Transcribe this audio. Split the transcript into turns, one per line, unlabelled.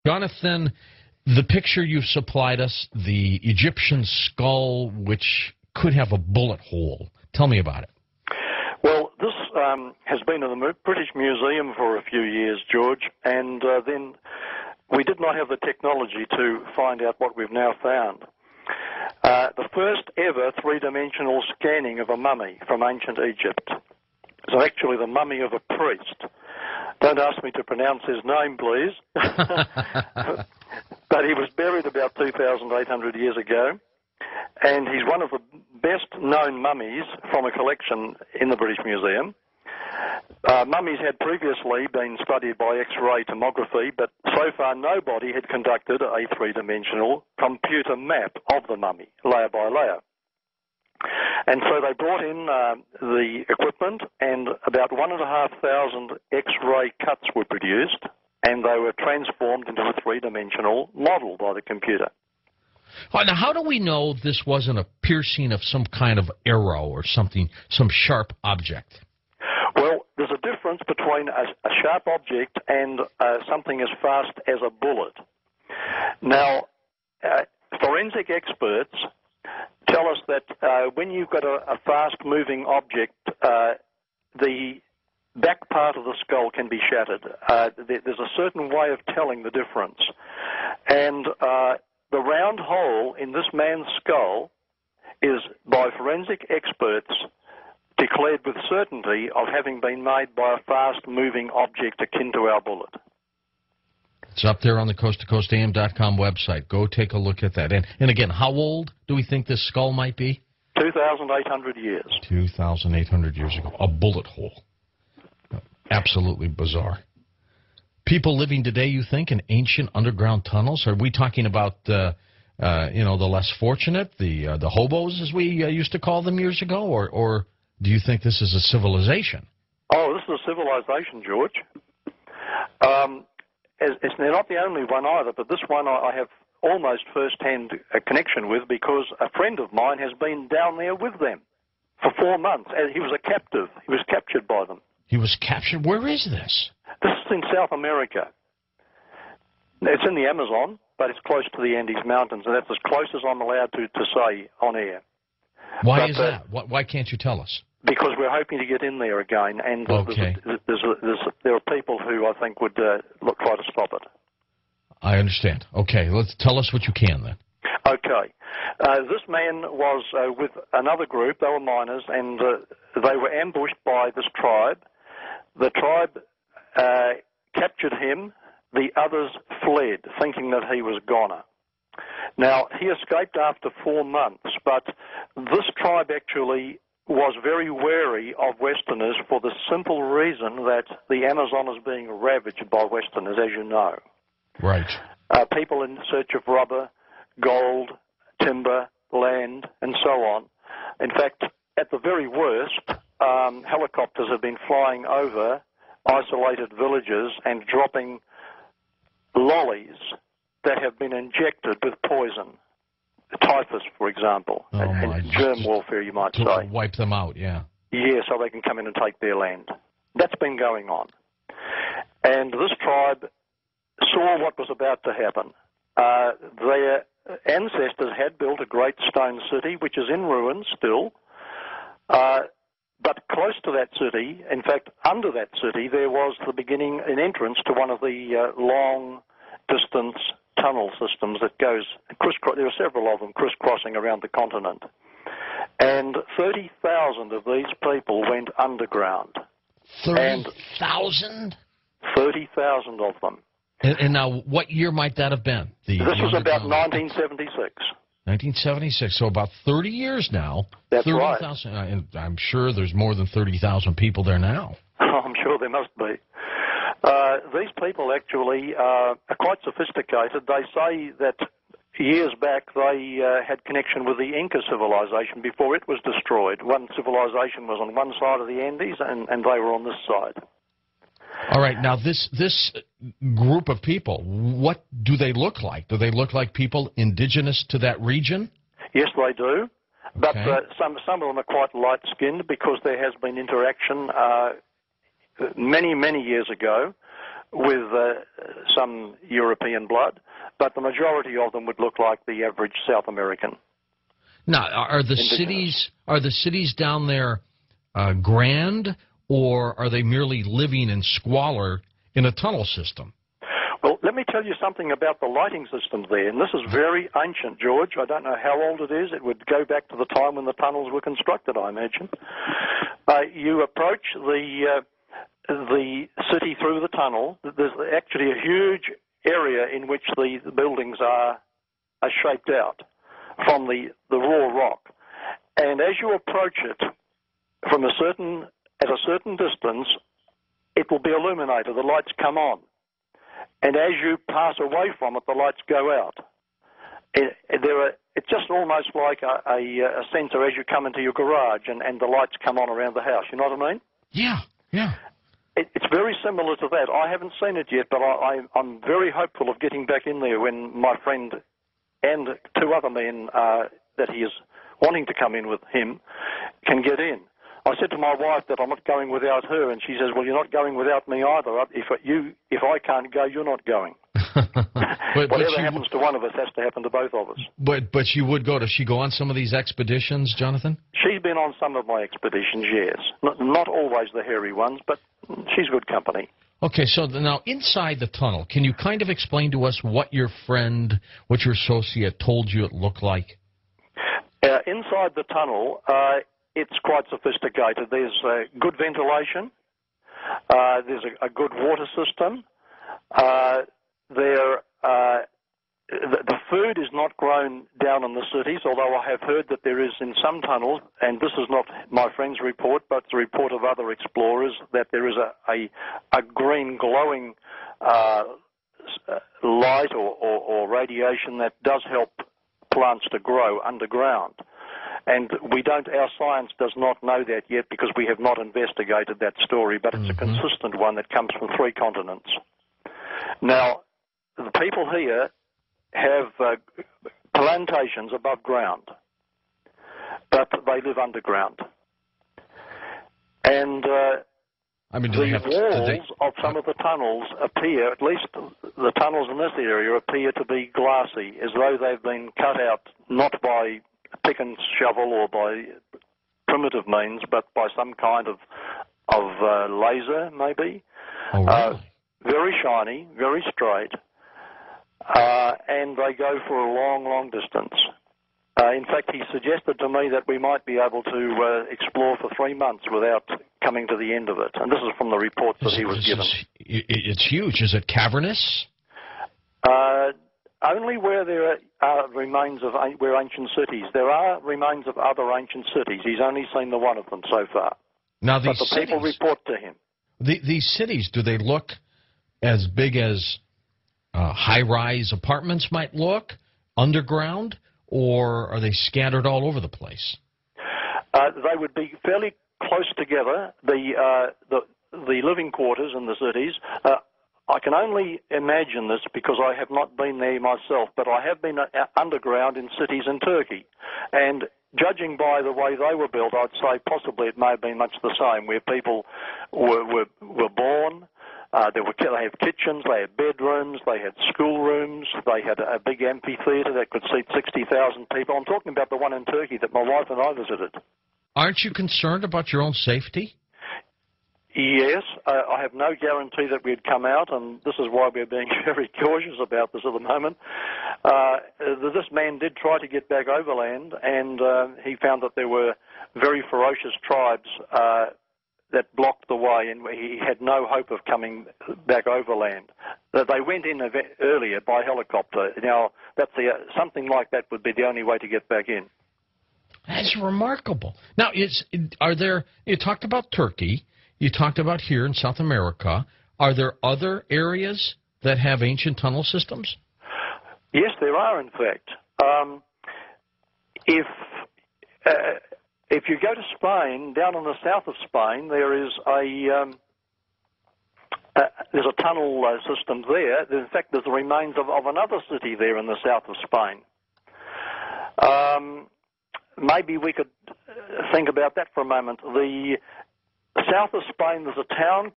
Jonathan, the picture you've supplied us, the Egyptian skull, which could have a bullet hole. Tell me about it.
Well, this has been in the British Museum for a few years, George, and then we did not have the technology to find out what we've now found. The first ever three-dimensional scanning of a mummy from ancient Egypt. So actually the mummy of a priest. Don't ask me to pronounce his name, please. But he was buried about 2,800 years ago, and he's one of the best-known mummies from a collection in the British Museum. Mummies had previously been studied by X-ray tomography, but so far nobody had conducted a three-dimensional computer map of the mummy, layer by layer. And so they brought in the equipment, and about 1,500 X-ray cuts were produced, and they were transformed into a three-dimensional model by the computer.
Now, how do we know this wasn't a piercing of some kind of arrow or something, some sharp object?
Well, there's a difference between a sharp object and something as fast as a bullet. Now, forensic experts tell us that when you've got a fast-moving object, the back part of the skull can be shattered. There's a certain way of telling the difference. And the round hole in this man's skull is, by forensic experts, declared with certainty of having been made by a fast-moving object akin to our bullet.
It's up there on the coast-to-coastam.com website. Go take a look at that. And again, how old do we think this skull might be?
2,800 years.
2,800 years ago. A bullet hole. Absolutely bizarre. People living today, you think, in ancient underground tunnels? Are we talking about, the less fortunate, the hobos, as we used to call them years ago? Or do you think this is a civilization?
Oh, this is a civilization, George. They're not the only one either, but this one I have almost first-hand connection with because a friend of mine has been down there with them for 4 months. He was a captive. He was captured by them.
He was captured? Where is this?
This is in South America. It's in the Amazon, but it's close to the Andes Mountains, and that's as close as I'm allowed to say on air.
Why is that? Why can't you tell us?
Because we're hoping to get in there again, and there are people who I think would try to stop it.
I understand. Okay, tell us what you can then.
Okay. This man was with another group. They were miners, and they were ambushed by this tribe. The tribe captured him. The others fled, thinking that he was a goner. Now, he escaped after 4 months, but this tribe actually was very wary of Westerners for the simple reason that the Amazon is being ravaged by Westerners, as you know.
Right.
People in search of rubber, gold, timber, land, and so on. In fact, at the very worst, helicopters have been flying over isolated villages and dropping lollies that have been injected with poison. Typhus, for example, and germ warfare, you might say.
To wipe them out, yeah.
Yeah, so they can come in and take their land. That's been going on. And this tribe saw what was about to happen. Their ancestors had built a great stone city, which is in ruins still, but close to that city, in fact, under that city, there was an entrance to one of the long-distance tunnel systems that goes crisscross. There are several of them crisscrossing around the continent. And 30,000 of these people went underground.
30,000?
30,000 of them.
And now, what year might that have been?
This was about 1976.
1976, so about 30 years now.
That's
30,
right.
000, and I'm sure there's more than 30,000 people there now.
I'm sure there must be. These people actually are quite sophisticated. They say that years back they had connection with the Inca civilization before it was destroyed. One civilization was on one side of the Andes, and they were on this side.
All right, now this group of people, what do they look like? Do they look like people indigenous to that region?
Yes, they do. But
Okay.
some of them are quite light-skinned because there has been interaction many, many years ago with some European blood, but the majority of them would look like the average South American.
Now, are the cities down there grand, or are they merely living in squalor in a tunnel system?
Well, let me tell you something about the lighting systems there, and this is very ancient, George. I don't know how old it is. It would go back to the time when the tunnels were constructed, I imagine. You approach the city through the tunnel. There's actually a huge area in which the buildings are shaped out from the raw rock. And as you approach it at a certain distance, it will be illuminated. The lights come on. And as you pass away from it, the lights go out. It's just almost like a sensor as you come into your garage and the lights come on around the house. You know what I mean?
Yeah, yeah.
It's very similar to that. I haven't seen it yet, but I'm very hopeful of getting back in there when my friend and two other men that he is wanting to come in with him can get in. I said to my wife that I'm not going without her, and she says, well, you're not going without me either. If I can't go, you're not going. Whatever happens to one of us has to happen to both of us.
But she would go. Does she go on some of these expeditions, Jonathan?
She's been on some of my expeditions, yes. Not always the hairy ones, but she's good company.
Okay, so now inside the tunnel, can you kind of explain to us what your associate told you it looked like?
Inside the tunnel, it's quite sophisticated. There's good ventilation. There's a good water system. The food is not grown down in the cities, although I have heard that there is in some tunnels, and this is not my friend's report, but the report of other explorers, that there is a green glowing light or radiation that does help plants to grow underground. And our science does not know that yet because we have not investigated that story, but it's a consistent one that comes from 3 continents. Now, the people here have plantations above ground, but they live underground. And the walls of some of the tunnels appear, at least the tunnels in this area, appear to be glassy, as though they've been cut out not by pick and shovel or by primitive means, but by some kind of laser, maybe.
Oh, really?
Very shiny, very straight, and they go for a long, long distance. In fact, he suggested to me that we might be able to explore for 3 months without coming to the end of it. And this is from the reports that he was given.
It's huge. Is it cavernous?
Only where there are remains of where ancient cities. There are remains of other ancient cities. He's only seen the one of them so far.
Now,
but the people report to him.
These cities, do they look as big as high-rise apartments might look, underground, or are they scattered all over the place?
They would be fairly close together. The living quarters in the cities. I can only imagine this because I have not been there myself, but I have been underground in cities in Turkey. And judging by the way they were built, I'd say possibly it may have been much the same, where people were born. They had kitchens, they had bedrooms, they had schoolrooms, they had a big amphitheatre that could seat 60,000 people. I'm talking about the one in Turkey that my wife and I visited.
Aren't you concerned about your own safety?
Yes, I have no guarantee that we'd come out, and this is why we're being very cautious about this at the moment. This man did try to get back overland, and he found that there were very ferocious tribes that blocked the way, and he had no hope of coming back overland. They went in earlier by helicopter. Now, something like that would be the only way to get back in.
That's remarkable. Now, you talked about Turkey. You talked about here in South America. Are there other areas that have ancient tunnel systems?
Yes, there are, in fact. If you go to Spain, down in the south of Spain, there's a tunnel system there. In fact, there's the remains of another city there in the south of Spain. Maybe we could think about that for a moment. The south of Spain, there's a town